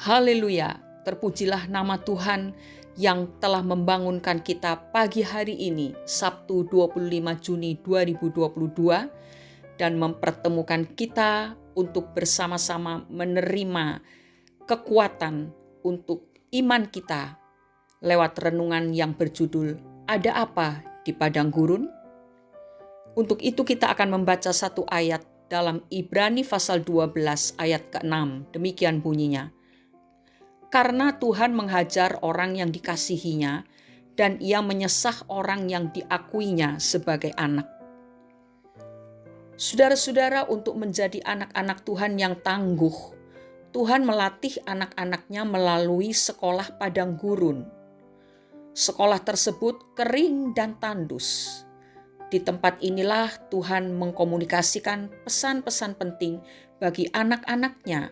Haleluya, terpujilah nama Tuhan yang telah membangunkan kita pagi hari ini, Sabtu 25 Juni 2022, dan mempertemukan kita untuk bersama-sama menerima kekuatan untuk iman kita lewat renungan yang berjudul Ada Apa di Padang Gurun? Untuk itu kita akan membaca satu ayat dalam Ibrani pasal 12 ayat ke-6. Demikian bunyinya. Karena Tuhan menghajar orang yang dikasihinya dan ia menyesah orang yang diakuinya sebagai anak. Saudara-saudara, untuk menjadi anak-anak Tuhan yang tangguh, Tuhan melatih anak-anaknya melalui sekolah padang gurun. Sekolah tersebut kering dan tandus. Di tempat inilah Tuhan mengkomunikasikan pesan-pesan penting bagi anak-anaknya.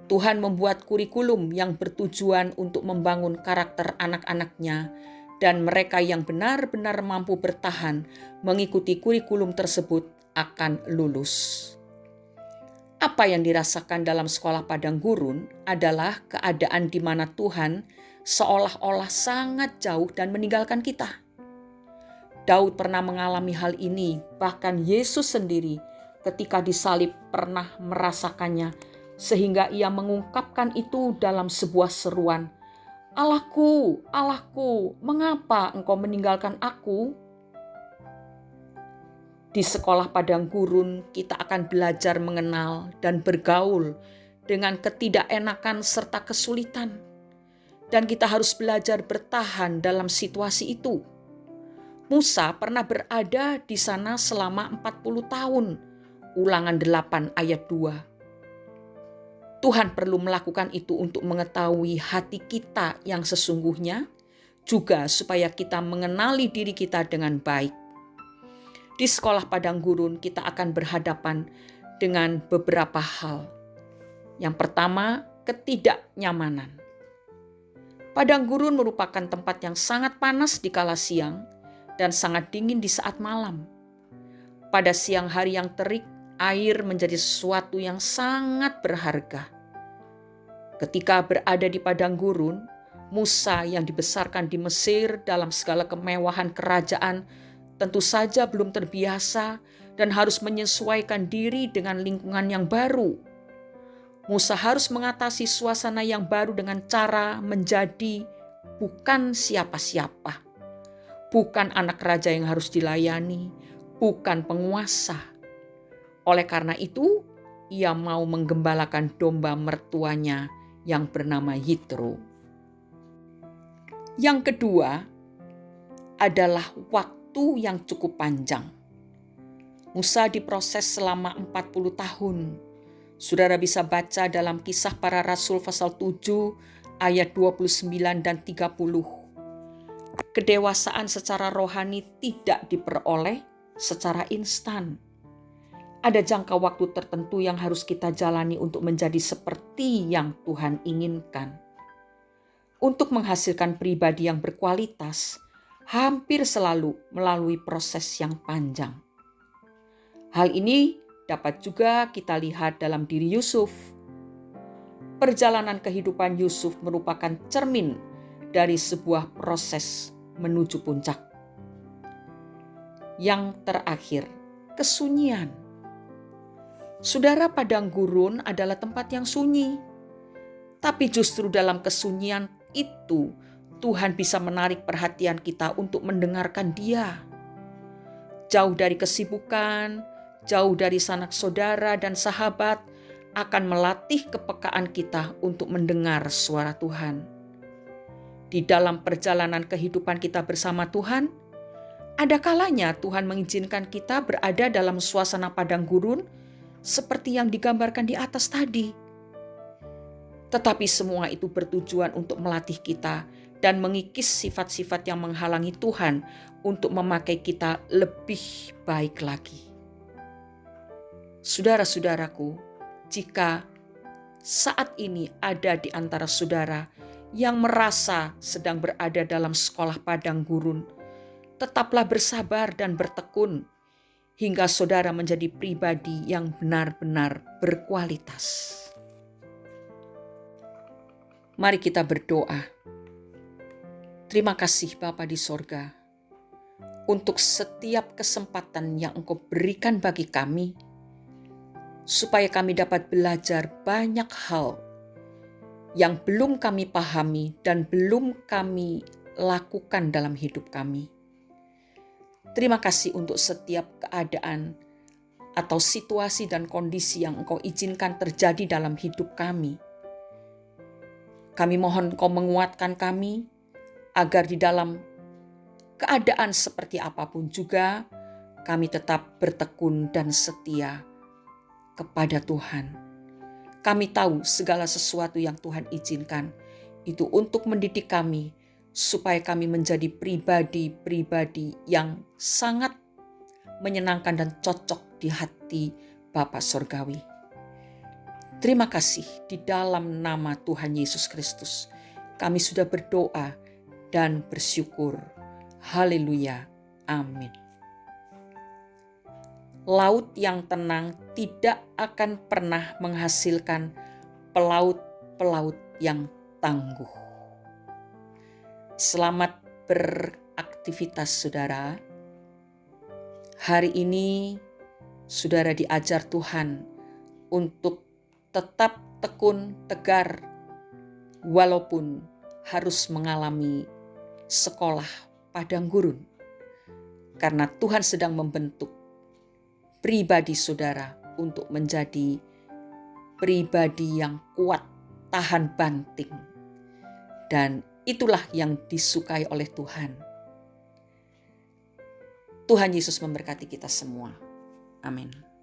Tuhan membuat kurikulum yang bertujuan untuk membangun karakter anak-anaknya, dan mereka yang benar-benar mampu bertahan mengikuti kurikulum tersebut akan lulus. Apa yang dirasakan dalam sekolah padang gurun adalah keadaan di mana Tuhan seolah-olah sangat jauh dan meninggalkan kita. Daud pernah mengalami hal ini, bahkan Yesus sendiri ketika disalib pernah merasakannya, sehingga ia mengungkapkan itu dalam sebuah seruan, "Allahku, Allahku, mengapa engkau meninggalkan aku?" Di sekolah padang gurun kita akan belajar mengenal dan bergaul dengan ketidakenakan serta kesulitan. Dan kita harus belajar bertahan dalam situasi itu. Musa pernah berada di sana selama 40 tahun. Ulangan 8 ayat 2. Tuhan perlu melakukan itu untuk mengetahui hati kita yang sesungguhnya, juga supaya kita mengenali diri kita dengan baik. Di sekolah padang gurun kita akan berhadapan dengan beberapa hal. Yang pertama, ketidaknyamanan. Padang gurun merupakan tempat yang sangat panas di kala siang dan sangat dingin di saat malam. Pada siang hari yang terik, air menjadi sesuatu yang sangat berharga. Ketika berada di padang gurun, Musa yang dibesarkan di Mesir dalam segala kemewahan kerajaan tentu saja belum terbiasa dan harus menyesuaikan diri dengan lingkungan yang baru. Musa harus mengatasi suasana yang baru dengan cara menjadi bukan siapa-siapa. Bukan anak raja yang harus dilayani, bukan penguasa. Oleh karena itu, ia mau menggembalakan domba mertuanya yang bernama Yitro. Yang kedua adalah waktu yang cukup panjang. Musa diproses selama 40 tahun. Saudara bisa baca dalam Kisah Para Rasul pasal 7 ayat 29 dan 30. Kedewasaan secara rohani tidak diperoleh secara instan. Ada jangka waktu tertentu yang harus kita jalani untuk menjadi seperti yang Tuhan inginkan. Untuk menghasilkan pribadi yang berkualitas, hampir selalu melalui proses yang panjang. Hal ini dapat juga kita lihat dalam diri Yusuf. Perjalanan kehidupan Yusuf merupakan cermin dari sebuah proses menuju puncak. Yang terakhir, kesunyian. Saudara, padang gurun adalah tempat yang sunyi. Tapi justru dalam kesunyian itu, Tuhan bisa menarik perhatian kita untuk mendengarkan Dia. Jauh dari kesibukan, jauh dari sanak saudara dan sahabat, akan melatih kepekaan kita untuk mendengar suara Tuhan. Di dalam perjalanan kehidupan kita bersama Tuhan, ada kalanya Tuhan mengizinkan kita berada dalam suasana padang gurun seperti yang digambarkan di atas tadi. Tetapi semua itu bertujuan untuk melatih kita dan mengikis sifat-sifat yang menghalangi Tuhan untuk memakai kita lebih baik lagi. Saudara-saudaraku, jika saat ini ada di antara saudara yang merasa sedang berada dalam sekolah padang gurun, tetaplah bersabar dan bertekun hingga saudara menjadi pribadi yang benar-benar berkualitas. Mari kita berdoa. Terima kasih Bapa di sorga, untuk setiap kesempatan yang Engkau berikan bagi kami, supaya kami dapat belajar banyak hal yang belum kami pahami dan belum kami lakukan dalam hidup kami. Terima kasih untuk setiap keadaan atau situasi dan kondisi yang Engkau izinkan terjadi dalam hidup kami. Kami mohon Engkau menguatkan kami, agar di dalam keadaan seperti apapun juga, kami tetap bertekun dan setia kepada Tuhan. Kami tahu segala sesuatu yang Tuhan izinkan itu untuk mendidik kami, supaya kami menjadi pribadi-pribadi yang sangat menyenangkan dan cocok di hati Bapa Surgawi. Terima kasih, di dalam nama Tuhan Yesus Kristus kami sudah berdoa dan bersyukur. Haleluya. Amin. Laut yang tenang tidak akan pernah menghasilkan pelaut-pelaut yang tangguh. Selamat beraktivitas saudara. Hari ini saudara diajar Tuhan untuk tetap tekun tegar walaupun harus mengalami sekolah padang gurun. Karena Tuhan sedang membentuk pribadi saudara untuk menjadi pribadi yang kuat, tahan banting. Dan itulah yang disukai oleh Tuhan. Tuhan Yesus memberkati kita semua. Amin.